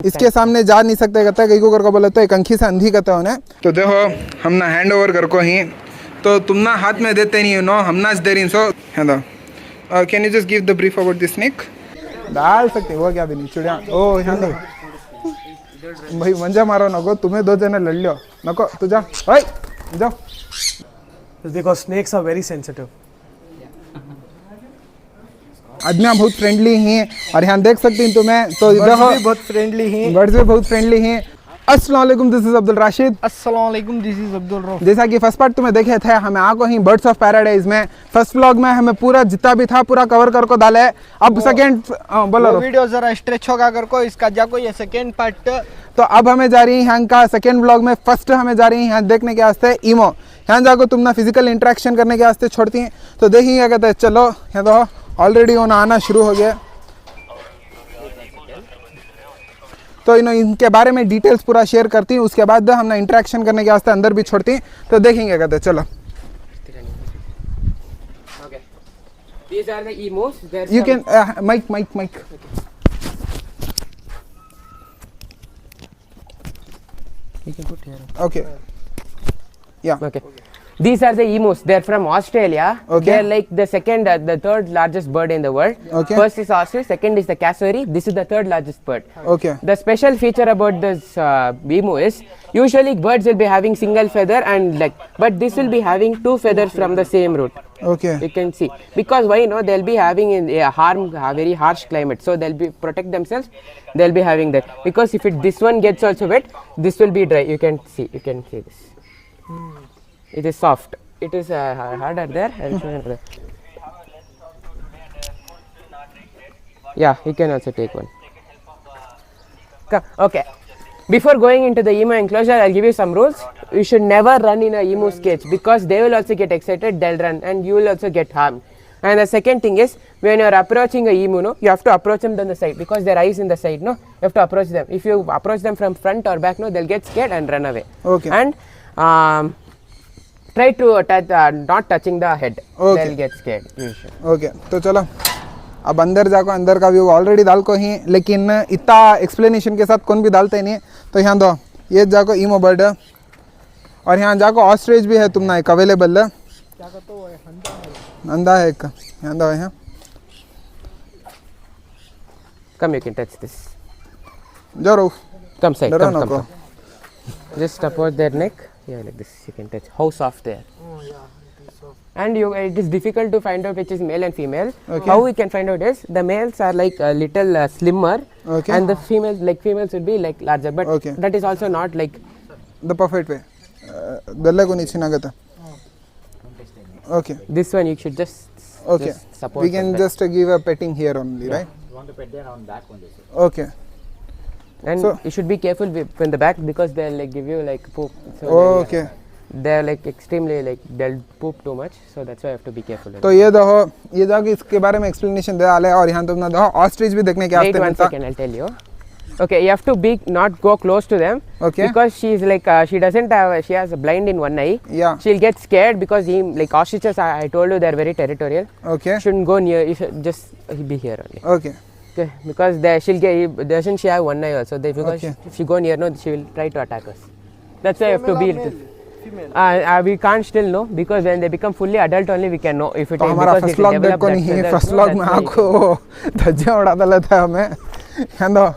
इसके सामने जा नहीं सकते कहता है, कई को करको बोले तो एक अंखी से अंधी कहते हैं उन्हें। तो देखो हम ना हैंड ओवर कर को ही तो तुम ना हाथ में देते नहीं हो नो, हम ना दे रही सो है ना। Can you just give the brief about this snake? डाल सकते वो क्या भी नहीं चिड़िया। ओ यहाँ दो भाई मंजा मारो नको, तुम्हें दो जने लड़ लो नको, तू जा भाई जाओ। Because snakes are very sensitive. आदमियाँ बहुत फ्रेंडली हैं और यहाँ देख सकती हैं तुम्हें, तो देखो बहुत फ्रेंडली हैं, बर्ड्स भी बहुत फ्रेंडली हैं। अस्सलाम वालेकुम, दिस इज अब्दुल राशिद। अस्सलाम वालेकुम, दिस इज अब्दुल रऊफ। जैसा कि फर्स्ट पार्ट तुम्हें देखे थे, हमें आको ही बर्ड्स ऑफ पैराडाइज में फर्स्ट व्लॉग में हमें पूरा जितना भी था पूरा कवर कर को डाला है। अब सेकंड बोलो वीडियो जरा स्ट्रेच होगा कर को, इसका जाको ये सेकंड पार्ट। तो अब हमें जा रही है यहाँ का सेकंड व्लॉग में। फर्स्ट हमें जा रही है यहाँ देखने के वास्ते ईमो, यहाँ जाको तुम ना फिजिकल इंटरेक्शन करने के वास्ते छोड़ती हैं, तो देखिए क्या कहते हैं। चलो यहाँ तो ऑलरेडी होना आना शुरू हो गया, तो इनके बारे में डिटेल्स पूरा शेयर करती हूँ, उसके बाद हम ना इंटरेक्शन करने के वास्ते अंदर भी छोड़ती हैं, तो देखेंगे कहते हैं। चलो These are the emus. You can mic. You can put here. Okay. Yeah. Okay. These are the emus. They're from Australia. Okay. They're like the third largest bird in the world. Okay. First is ostrich, second is the cassowary. This is the third largest bird. Okay. The special feature about this emu is usually birds will be having single feather and leg, but this will be having two feathers from the same root. Okay. You can see because why they'll be having in a very harsh climate, so they'll be protect themselves. They'll be having that because if this one gets also wet, this will be dry. You can see this. It is soft. It is harder there. I'll show you another. Yeah, you can also take one. Come. Okay. Before going into the emu enclosure, I'll give you some rules. You should never run in a emu's cage because they will also get excited, they'll run and you will also get harmed. And the second thing is, when you're approaching a emu, you have to approach them on the side because their eyes in the side, you have to approach them. If you approach them from front or back, they'll get scared and run away. Okay. And try to touch, not touching the head. Okay. They'll get scared. Okay. तो चलो अब अंदर जाको, अंदर का view already डाल को ही, लेकिन इतना एक्सप्लेनेशन के साथ कौन भी डालते नहीं। तो यहाँ दो ये जाको ईमो बर्ड है और यहाँ जाको ऑस्ट्रिच भी है तुम ना एक अवेलेबल है। अंधा है एक, यहाँ दो यहाँ। Come, you can touch this. जरूर। Come side. डरो Come. नको। Just approach their neck. Yeah, like this. You can touch. How soft they are. Oh yeah, it is soft. And it is difficult to find out which is male and female. Okay. How we can find out is the males are like a little slimmer, Okay. and the females would be like larger. But Okay. that is also not like. The perfect way. गले को नीचे ना करता। Okay. This one you should just. Okay. Just support. We can like just give a petting here only, right? You want to pet there on back one. Okay. that. And so- you should be careful in the back because they'll like give you like poop. So Okay. They're like extremely like they'll poop too much, so that's why you have to be careful. तो ये देखो, ये जाके इसके बारे में explanation दे डाले और यहाँ तुम ना देखो ऑस्ट्रिच भी देखने के Wait आस्ते one मिलता। second, I'll tell you. Okay, you have to not go close to them. Okay. Because she's like she has a blind in one eye. Yeah. She'll get scared because like ostriches, I told you they're very territorial. Okay. Shouldn't go near. You should just be here only. Okay. Okay. Because doesn't she have one eye also? Because Okay. if you go near, she will try to attack us. That's why you have to be. Female. We can't still know because when they become fully adult only we can know if it तो is हमारा because first they vlog develop देखो that नहीं, feathers, first no, vlog that's में why. आपको धज्जियां उड़ा डाला था हमें। यहाँ दो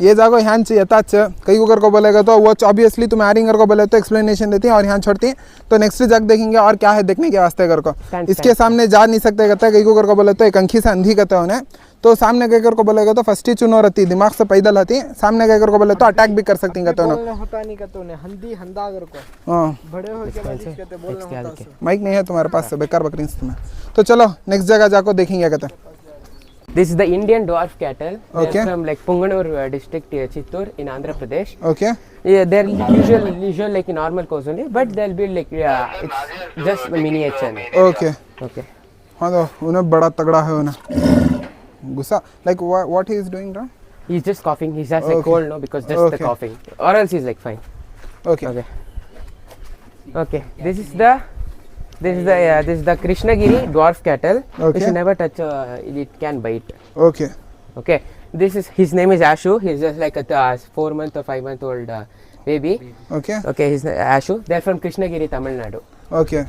ये जाको यहाँ चाहिए था कई को बोलेगा तो वो ऑब्वियसली तुम एरिंगर को बोले तो एक्सप्लेनेशन देती हैं और यहाँ छोड़ती हैं। तो नेक्स्ट जग देखेंगे और क्या है देखने के वास्ते कर को। इसके सामने जा नहीं सकते कहते हैं, कई को बोले तो एक अंखी से अंधी कहते हैं उन्हें। तो सामने कई को बोलेगा तो फर्स्ट ही चुनो रहती, दिमाग से पैदल आती है, सामने कई को बोले तो अटैक भी कर सकती कहते हैं उन्हें। होता नहीं कहते उन्हें हंदी हंदा अगर को हाँ बड़े हो के बाद कहते बोलना होता है। माइक नहीं है तुम्हारे पास से, बेकार बकरी तुम्हें। तो चलो नेक्स्ट जगह जाको देखेंगे कहते हैं। This is the Indian dwarf cattle. Okay. They're from like Punganur district, Chittoor in Andhra Pradesh. Okay. Yeah, they're usual like normal cows only, but they'll be like it's just a miniature. Okay. Okay. हाँ तो उन्हें बड़ा तगड़ा है उन्हें गुस्सा like what he is doing now? He's just coughing. He's just like Okay. cold, no, because just Okay. the coughing. Or else he's like fine. Okay. Okay. Okay. This is the Krishnagiri dwarf cattle. Okay. You should never touch. It can bite. Okay. Okay. This is his name is Ashu. He's just like a 4-month or 5-month old baby. Okay. Okay, he's Ashu. They're from Krishnagiri, Tamil Nadu. Okay.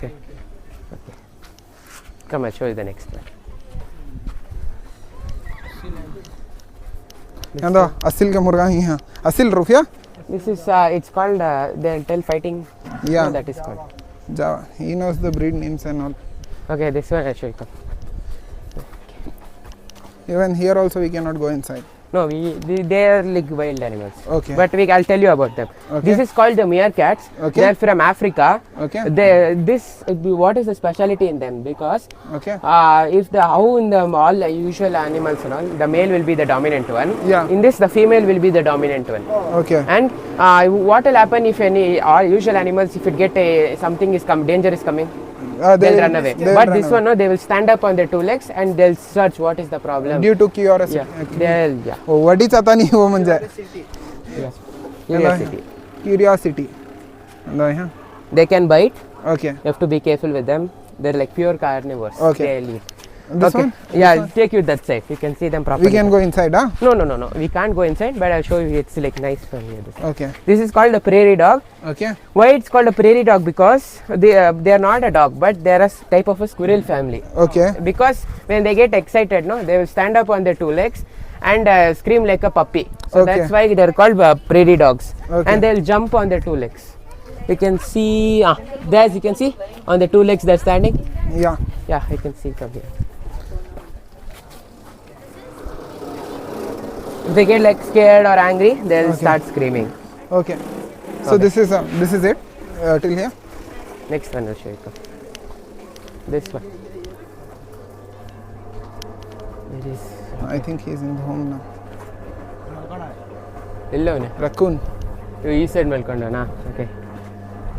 Come, I'll show you the next one. And the asil ke murga hi hai. Asil Rufia? This is it's called the tail fighting. Yeah. That is called. Java. He knows the breed names and all. Okay, this one I'll show you. Come. Even here also we cannot go inside. No, they are like wild animals. Okay. But I'll tell you about them. Okay. This is called the meerkats. Okay. They're from Africa. Okay. What is the speciality in them? Because Okay. how in the all the usual animals and all, the male will be the dominant one. Yeah. In this, the female will be the dominant one. Okay. And what will happen if any all usual animals, if it get something is danger is coming, they'll run away. But this one, no, they will stand up on their 2 legs and they'll search what is the problem. Due to curiosity. Yeah. Oh, what is आता नहीं वो म्हणजे. Curiosity. Curiosity. Yeah. They can bite. Okay. You have to be careful with them. They're like pure carnivores. Okay. They'll eat. This one? Yeah, I'll take you that side. You can see them properly. We can go inside, huh? No. We can't go inside, but I'll show you. It's like nice from here. Okay. This is called a prairie dog. Okay. Why it's called a prairie dog? Because they are not a dog, but they are a type of a squirrel family. Okay. Because when they get excited, no, they will stand up on their 2 legs and scream like a puppy. So Okay. that's why they are called prairie dogs. Okay. And they'll jump on their 2 legs. You can see, there you can see on the 2 legs they're standing. Yeah. Yeah, I can see from here. If they get like scared or angry, they'll start screaming. Okay. So this is it till here. Next one I'll show you. This one. It is I think he's in home now. yellow. Raccoon. You said Malkonda, okay.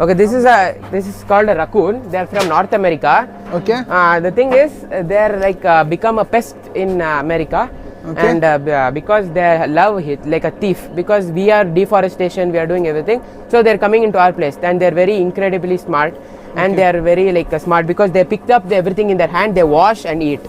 Okay, this is called a raccoon. They are from North America. Okay. The thing is, they are like become a pest in America. Okay. And because they love it like a thief, because we are deforestation, we are doing everything, so they are coming into our place, and they are very incredibly smart, and they are very like smart because they picked up everything in their hand, they wash and eat.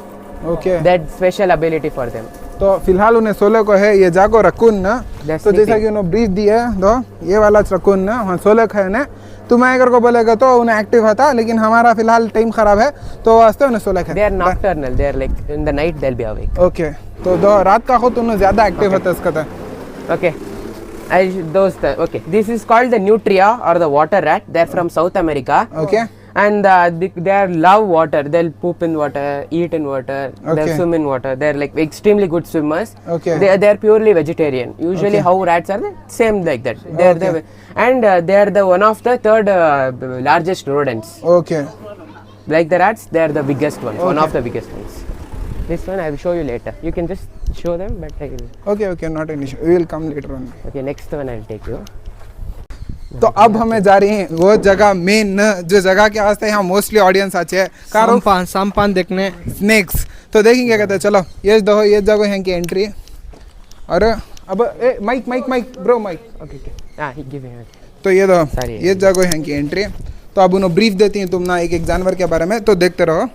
Okay. That special ability for them. तो फिलहाल उन्हें 16 को है ये जाको raccoon ना. तो जैसा कि उन्होंने ब्रीफ दी है तो ये वाला रकून ना वहाँ 16 है ना. तुम अगर को बोलेगा तो उन्हें एक्टिव होता, लेकिन हमारा फिलहाल टाइम खराब है तो वास्ते उन्हें 16 है. They are nocturnal. They are like in the night they'll be awake. Okay. तो रात का हो तो उन्हें ज़्यादा एक्टिव होता है इसका था. Okay. Okay. This is called the nutria or the water rat. They're from South America. Okay. And they love water. They'll poop in water, eat in water, Okay. they'll swim in water. They're like extremely good swimmers. Okay. They're purely vegetarian. Usually, Okay. how rats are, the same like that. They're the one of the third largest rodents. Okay. Like the rats, they're the biggest ones. One Okay. of the biggest ones. This one I will show you later. You can just show them, but I will. Okay, not an issue. We will come later on. Okay, next one I'll take you. तो अब हमें जा रही हैं वो जगह main जो जगह के वास्ते यहाँ मोस्टली ऑडियंस आचे है sampan देखने. स्नेक्स. तो देखेंगे कहते हैं चलो ये दो ये जगह यहाँ की एंट्री. और अब mic bro mic. Okay. He give me. तो ये दो Sorry. ये जगह यहाँ की एंट्री. तो अब उन्होंने ब्रीफ देती हैं तुम ना एक जानवर के बारे में, तो देखते रहो.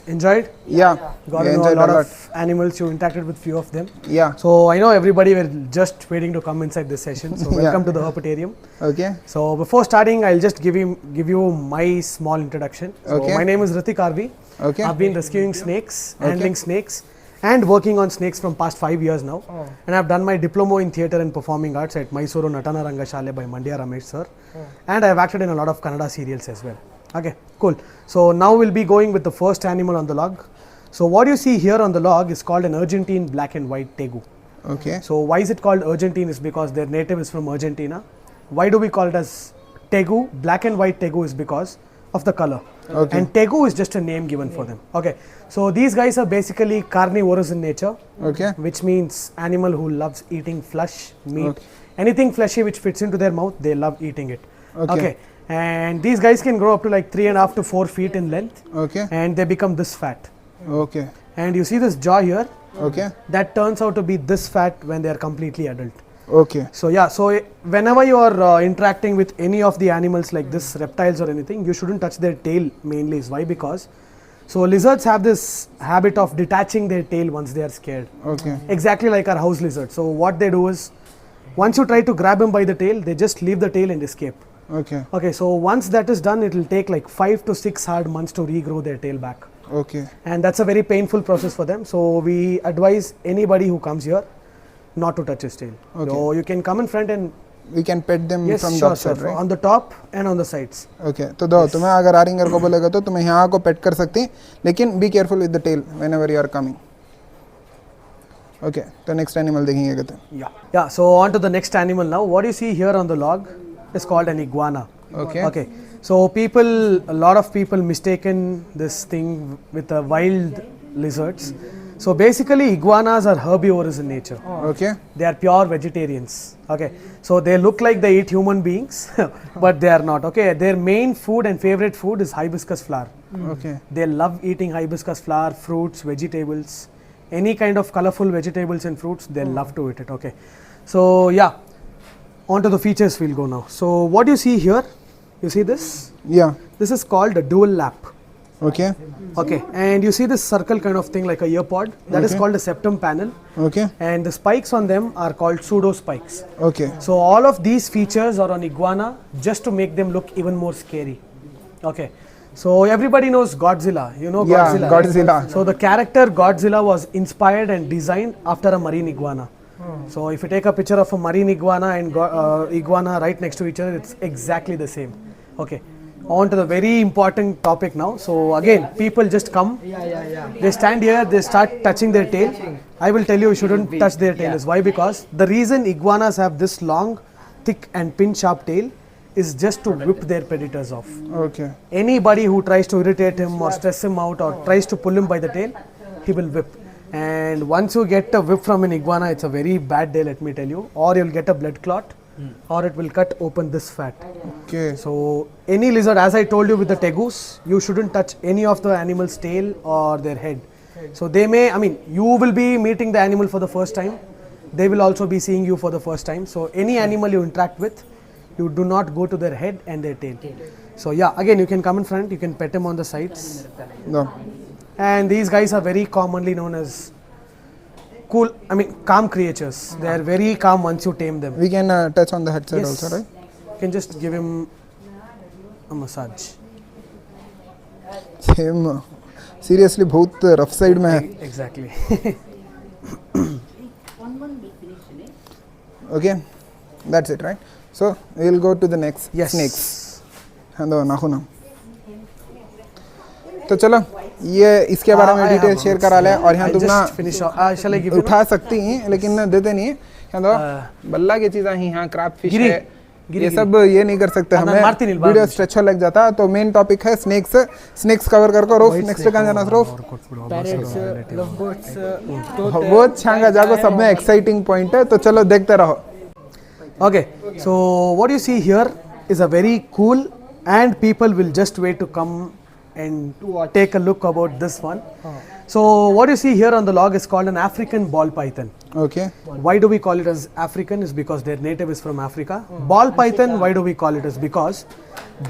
Enjoyed? Yeah. Got to know a lot of animals. You interacted with few of them. Yeah. So I know everybody were just waiting to come inside this session. So welcome to the Herpetarium. Okay. So before starting, I'll just give you my small introduction. So Okay. my name is Ritik Arvi. Okay. I've been rescuing snakes, handling snakes, and working on snakes from past 5 years now. And I've done my diploma in theatre and performing arts at Mysuru Natana Rangashale by Mandya Ramesh sir. And I've acted in a lot of Kannada serials as well. Okay, cool. So now we'll be going with the first animal on the log. So what you see here on the log is called an Argentine black and white tegu. Okay. So why is it called Argentine is because their native is from Argentina. Why do we call it as tegu? Black and white tegu is because of the color. Okay. And tegu is just a name given for them. Okay. So these guys are basically carnivorous in nature. Okay. Which means animal who loves eating flesh, meat. Okay. Anything fleshy which fits into their mouth, they love eating it. Okay. And these guys can grow up to like 3.5 to 4 feet in length. Okay. And they become this fat. Okay. And you see this jaw here, Okay. that turns out to be this fat when they are completely adult. Okay. So yeah, so whenever you are interacting with any of the animals like this, reptiles or anything, you shouldn't touch their tail mainly. Why? Because So lizards have this habit of detaching their tail once they are scared. Okay. Exactly like our house lizard. So what they do is, once you try to grab him by the tail, they just leave the tail and escape. Okay. Okay, so once that is done, it will take like 5 to 6 hard months to regrow their tail back. Okay. And that's a very painful process for them. So we advise anybody who comes here not to touch his tail. Okay. So you can come in front and We can pet them yes, from sure, that side, sure, right? on the top and on the sides. Okay तो दो तुम्हें अगर आरिंगर को बोलेगा तो तुम्हें यहाँ को पेट कर सकती लेकिन be careful with the tail whenever you are coming okay तो नेक्स्ट एनिमल देखेंगे कहते हैं Yeah, so on to the next animal now. What you see here on the log is called an iguana. Okay. Okay. So a lot of people mistaken this thing with the wild lizards. So basically iguanas are herbivores in nature. Okay They are pure vegetarians. Okay. So they look like they eat human beings, but they are not. Okay. Their main food and favorite food is hibiscus flower. Okay They love eating hibiscus flower, fruits, vegetables, any kind of colorful vegetables and fruits, they love to eat it. Okay. So yeah, on to the features we'll go now. So what you see here, you see this? या This is called a dual lap. Okay Okay. And you see this circle kind of thing like a ear pod, that is Okay. called a septum panel. Okay And the spikes on them are called pseudo spikes. Okay So all of these features are on iguana just to make them look even more scary. Okay. So everybody knows Godzilla. You know Yeah, Godzilla. Godzilla. So the character Godzilla was inspired and designed after a marine iguana. So if you take a picture of a marine iguana and iguana right next to each other, it's exactly the same. Okay. On to the very important topic now. So again, people just come. They stand here, they start touching their tail. I will tell you, you shouldn't touch their tail. Is why? Because the reason iguanas have this long, thick and pin sharp tail is just to whip their predators off. Okay Anybody who tries to irritate him or stress him out or tries to pull him by the tail, he will whip. And once you get a whip from an iguana, it's a very bad day, let me tell you. Or you'll get a blood clot, or it will cut open this fat. Okay So any lizard, as I told you with the tegus, you shouldn't touch any of the animal's tail or their head. So they may, I mean, you will be meeting the animal for the first time. They will also be seeing you for the first time. So any animal you interact with, you do not go to their head and their tail. So yeah, again, you can come in front, you can pet them on the sides. दो And these guys are very commonly known as cool, I mean, calm creatures. They are very calm once you tame them. We can touch on the head side Yes. Also right You can just give him a massage. Same seriously बहुत rough side में है Exactly. Okay that's it right so we will go to the next Yes. Snakes दो नाखून तो चलो ये इसके बारे में I detail have share one. करा ले और यहाँ I तुम ना just finish off. Shall I give you? उठा सकती हैं लेकिन ना देते नहीं है यहाँ दो बल्ला की चीज़ें ही यहाँ क्रैब फिश गिरी, है गिरी, ये सब ये नहीं कर सकते हाँ, हमें मारती नहीं, वीडियो बाहर स्ट्रेचर लग जाता तो मेन टॉपिक है स्नेक्स स्नेक्स कवर कर रोफ नेक्स्ट कहाँ जाना रोफ Parrots, lovebirds, वो छांगा जागो सब में एक्साइटिंग पॉइंट है तो चलो देखते रहो Okay, so what you see here is a very cool, and people will just wait to come and take a look about this one. So what you see here on the log is called an African ball python. Okay Why do we call it as African? Is because their native is from Africa. Ball python, why do we call it? Is because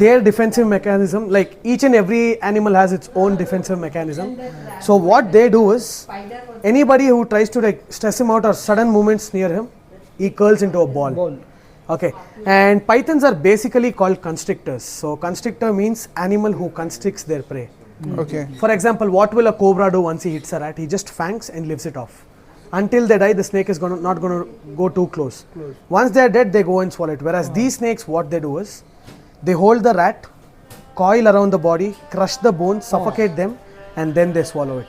their defensive mechanism, like each and every animal has its own defensive mechanism. So what they do is, anybody who tries to like stress him out or sudden movements near him, he curls into a ball. Okay, and pythons are basically called constrictors. So constrictor means animal who constricts their prey. Okay For example, what will a cobra do once he hits a rat? He just fangs and leaves it off. Until they die, the snake is not going to go too close. Once they are dead, they go and swallow it. Whereas these snakes, what they do is, they hold the rat, coil around the body, crush the bones, suffocate them, and then they swallow it.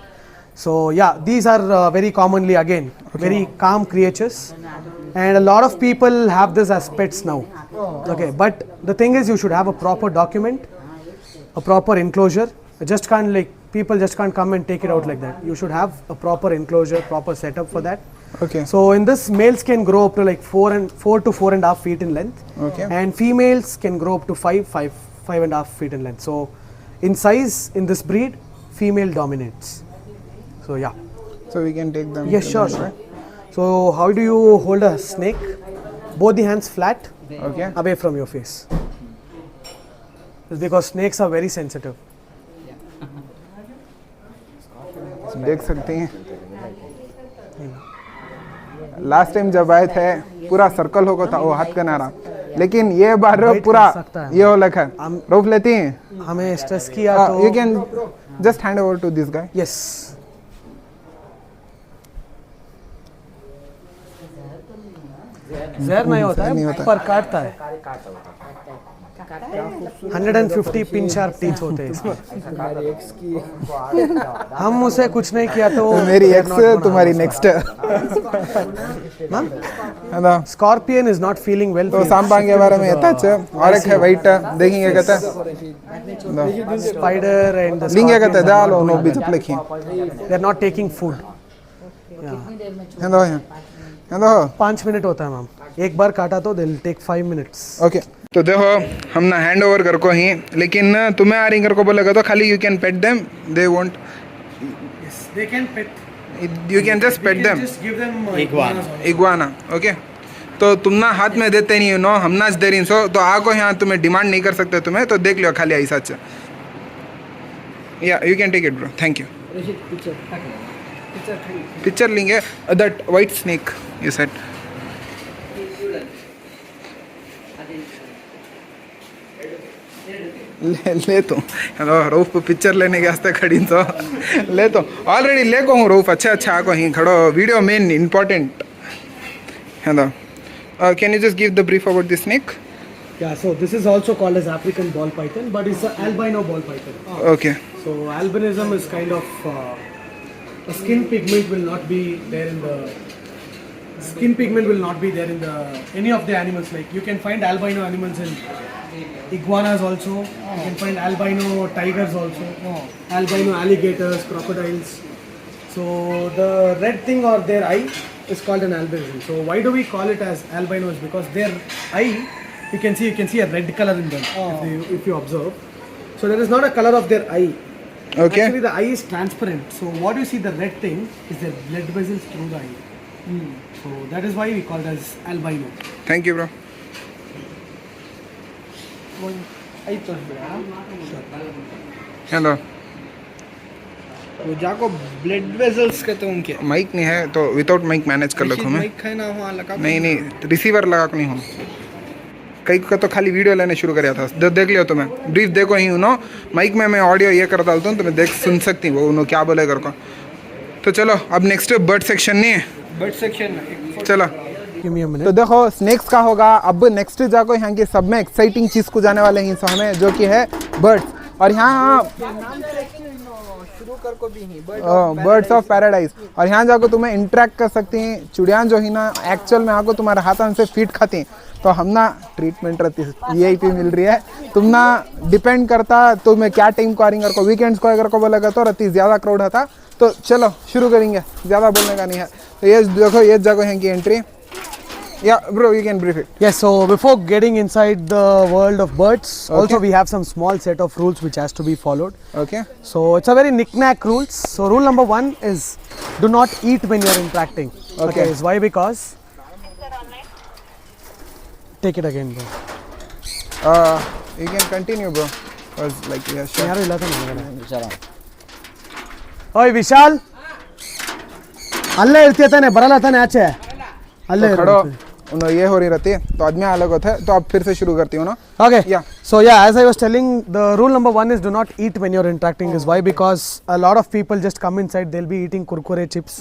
So yeah, these are very commonly, again, very calm creatures. And a lot of people have this as pets now. Okay, but the thing is, you should have a proper document, a proper enclosure. Just can't like people just can't come and take it out like that. You should have a proper enclosure, proper setup for that. Okay So in this, males can grow up to like 4 to 4.5 feet in length, Okay. and females can grow up to 5.5 feet in length. So in size, in this breed, female dominates. So yeah. So we can take them Yes, sure, sure. So how do you hold a snake? Both the hands flat, okay away from your face. It's because snakes are very sensitive. देख सकते हैं last time जब आए थे पूरा circle होगा था वो हाथ का नारा, लेकिन ये बार पूरा ये हो लगा रोप लेती हैं हमें स्ट्रेस किया तो you can just hand over to this guy. Yes जहर नहीं होता है पर काटता है 150 पिन शार्प टीथ होते हैं इसमें। हम उसे कुछ नहीं किया तो मेरी एक्स तुम्हारी next scorpion is not feeling well. तो सांबांग के बारे में ये था और एक है वाइट देखेंगे कहता स्पाइडर एंड द लिंगे कहता है डालो नो बीच लिखी they are not taking food. Hello 5 minute होता है मैम, एक बार काटा तो they will take 5 minutes. Okay तो देखो हम ना हैंड ओवर कर को ही, लेकिन तुम्हें आ रिंगर को बोलेगा तो खाली you can pet them, they won't they can pet, you can just pet them just give them iguana. Okay तो तुम ना हाथ में देते नहीं नो हम ना दे रही सो तो आको यहाँ तुम्हें डिमांड नहीं कर सकते तुम्हें, तो देख लो खाली ऐसा अच्छा या you can take it bro thank you. Picture लेंगे that white snake you said ले तो रोफ पिक्चर लेने के वास्ते खड़ी तो ले तो ऑलरेडी ले को हूँ रोफ अच्छा आको ही खड़ो वीडियो मेन इंपॉर्टेंट है ना। Can you just give the brief about this snake? Yeah, so this is also called as African ball python, but it's an albino ball python. Okay. So albinism is kind of a skin pigment will not be there in the any of the animals. Like you can find albino animals in iguanas also. You can find albino tigers also. Albino alligators, crocodiles. So the red thing or their eye is called an albinism. So why do we call it as albinos? Because their eye, you can see a red color in them if you observe. So there is not a color of their eye. Okay. Actually the eye is transparent. So what you see the red thing is the blood vessels through the eye. So that is why we call it as albino. Thank you bro. Hello वो जाको blood vessels कहते हैं उनके mic नहीं है तो without mic manage कर लो मैं माइक है ना वहाँ लगा नहीं रिसीवर लगा को नहीं हूँ कई का तो खाली वीडियो लेने शुरू कर था देख लियो तुम्हें ब्रीफ देखो ही उनो माइक में मैं ऑडियो ये कर डालता हूँ तुम्हें देख सुन सकती वो उन्होंने क्या बोले कर को। तो चलो अब नेक्स्ट बर्ड सेक्शन नहीं है बर्ड सेक्शन चलो Give me a minute. तो देखो स्नेक्स का होगा अब नेक्स्ट जाको यहाँ की सब में एक्साइटिंग चीज को जाने वाले हैं हमें जो कि है बर्ड्स और यहाँ बर्ड्स ऑफ पैराडाइज और यहाँ जाकर तुम्हें इंटरेक्ट कर सकती हैं चिड़िया जो ही ना एक्चुअल में आको तुम्हारे हाथों से फीड खाती हैं तो हम ना ट्रीटमेंट रहती है VIP मिल रही है तुम ना डिपेंड करता तुम्हें क्या टाइम को आ रही को वीकेंड्स को अगर को बोलेगा तो रहती ज़्यादा क्राउड था। तो चलो शुरू करेंगे ज़्यादा बोलने का नहीं है। तो ये देखो ये जगह यहाँ की entry Yeah, bro, you can brief it. Yes, so before getting inside the world of birds, also we have some small set of rules which has to be followed. Okay. So it's a very knick-knack rules. So rule number 1 is do not eat when you are interacting. Okay. Is why? Because take it again, bro. You can continue, bro. Was like yeah, sure. यार इलाका नहीं है ओए विशाल अल्ले इर्तिया तने बरला तने आचे अल्ले खड़ो उन्हों ये हो रही रहती है तो आदमी अलग होता है तो अब फिर से शुरू करती हूँ ना। Okay. Yeah. So yeah, as I was telling, the rule number 1 is do not eat when you're interacting. Is why? Because a lot of people just come inside. They'll be eating kurkure chips.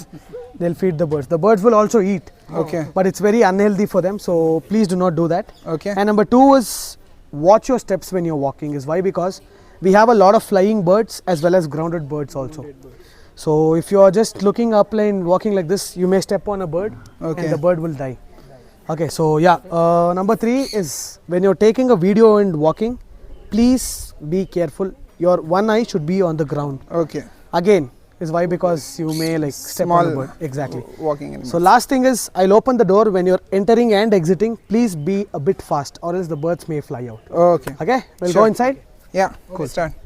They'll feed the birds. The birds will also eat. Okay. But it's very unhealthy for them. So please do not do that. Okay. And number 2 is watch your steps when you're walking. Is why? Because we have a lot of flying birds as well as grounded birds also. So if you are just looking up and walking like this, you may step on a bird and the bird will die. Okay, so yeah, number 3 is when you're taking a video and walking, please be careful. Your one eye should be on the ground. Okay. Again, is why? Because you may like step on a bird. Exactly. Walking in. So last thing is, I'll open the door when you're entering and exiting. Please be a bit fast, or else the birds may fly out. Okay. Okay, we'll Sure. go inside. Yeah. Cool. Start.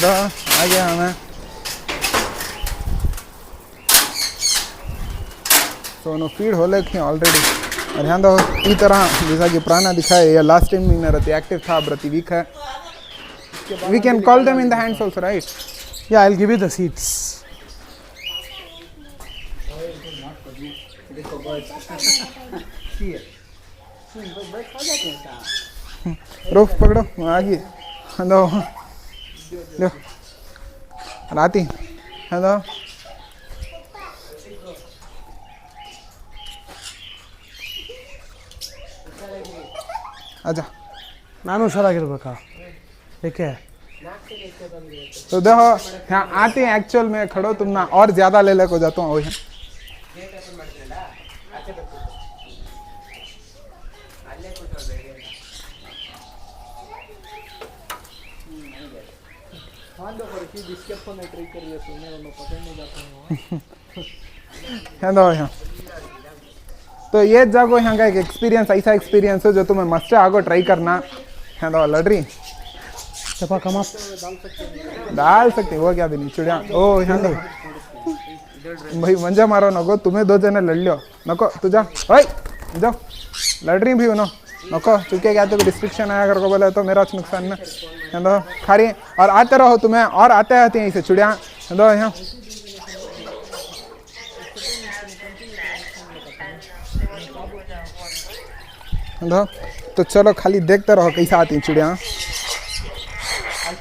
आ गया हमें तो know feed हो लेकिन already और यहाँ दो ई तरह जैसा कि पुराना दिखा है ये लास्ट टाइम में रहती एक्टिव था प्रति वीक है we can call them in the hands also right Yeah, I'll give you the seats. Roof पकड़ो आगे हेलो लो राती हेलो आजा ನಾನು ಹುಷಾರಾಗಿರ್ಬೇಕಾ ಏಕೆ तो देखो यहाँ आते हैं एक्चुअल में खड़ो तुम ना और ज्यादा ले लेको जाता हूँ वही यहाँ तो ये जागो यहाँ का एक एक्सपीरियंस ऐसा एक्सपीरियंस है जो तुम्हें मस्ट आगो ट्राई करना है तो लड़ रही चपा कम अप डाल सकते वो क्या भी नहीं चिड़िया ओ यहाँ दो भाई मंजा मारो नको तुम्हें दो जने लड़ लियो नको तू जा ओए जाओ लड़ रही भी उनो नको चुके क्या तो रिस्ट्रिक्शन आया कर को बोले तो मेरा नुकसान ना है तो खा रही और आते रहो तुम्हें और आते आते हैं इसे चिड़िया है तो यहाँ तो चलो खाली देखते रहो कैसा आती हैं चिड़िया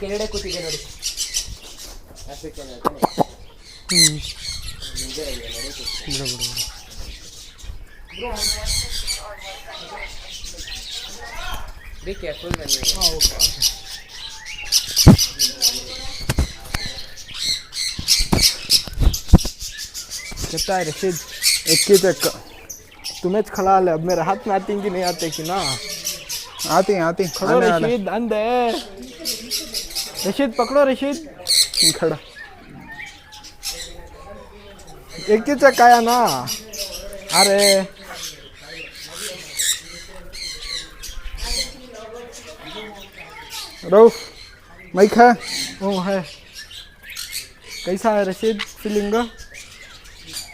ಕೆಳಗಡೆ ಕೂತಿದೆ ನೋಡಿ बी केयरफुल when you कहता है रशीद एक ही तक तुम्हें खड़ा ले अब मेरे हाथ में आती कि नहीं आते कि ना आती खड़ो रशीद अंदे रशीद पकड़ो रशीद खड़ा एक ही चक आया ना अरे रऊफ माइक है वो है कैसा है रशीद फीलिंग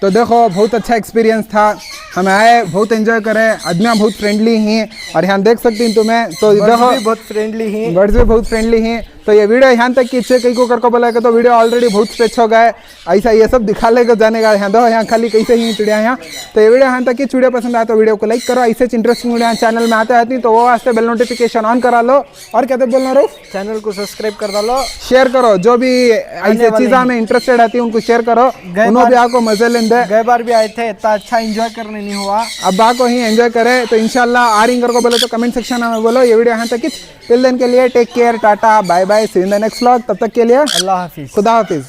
तो देखो बहुत अच्छा एक्सपीरियंस था हम आए बहुत एंजॉय करे आदमियाँ बहुत फ्रेंडली हैं और यहाँ देख सकती हैं तुम्हें तो देखो बहुत फ्रेंडली हैं बर्ड्स भी बहुत फ्रेंडली हैं तो ये वीडियो यहाँ तक कि कई को करको बोला तो वीडियो ऑलरेडी बहुत स्ट्रेच हो गए ऐसा ये सब दिखा लेकर जाने का यहाँ दो यहाँ खाली कैसे ही चिड़िया यहाँ तो ये वीडियो यहाँ तक कि वीडियो पसंद आया तो वीडियो को लाइक करो ऐसे इंटरेस्टिंग वीडियो चैनल में आते रहती तो वो वास्ते बेल नोटिफिकेशन ऑन करा लो और कहते बोलना रो चैनल को सब्सक्राइब कर डालो शेयर करो जो भी ऐसे चीज़ों में इंटरेस्टेड आती है उनको शेयर करो उन्होंने भी आपको मजे लेंगे गए बार भी आए थे इतना अच्छा एंजॉय करने नहीं हुआ अब आपको ही एंजॉय करे तो इंशाल्लाह आरिंगर को बोलो तो कमेंट सेक्शन में बोलो ये वीडियो यहाँ तक कि टिल देन के लिए take care tata bye bye see in the next vlog तब तक के लिए अल्लाह हाफिज खुदा हाफिज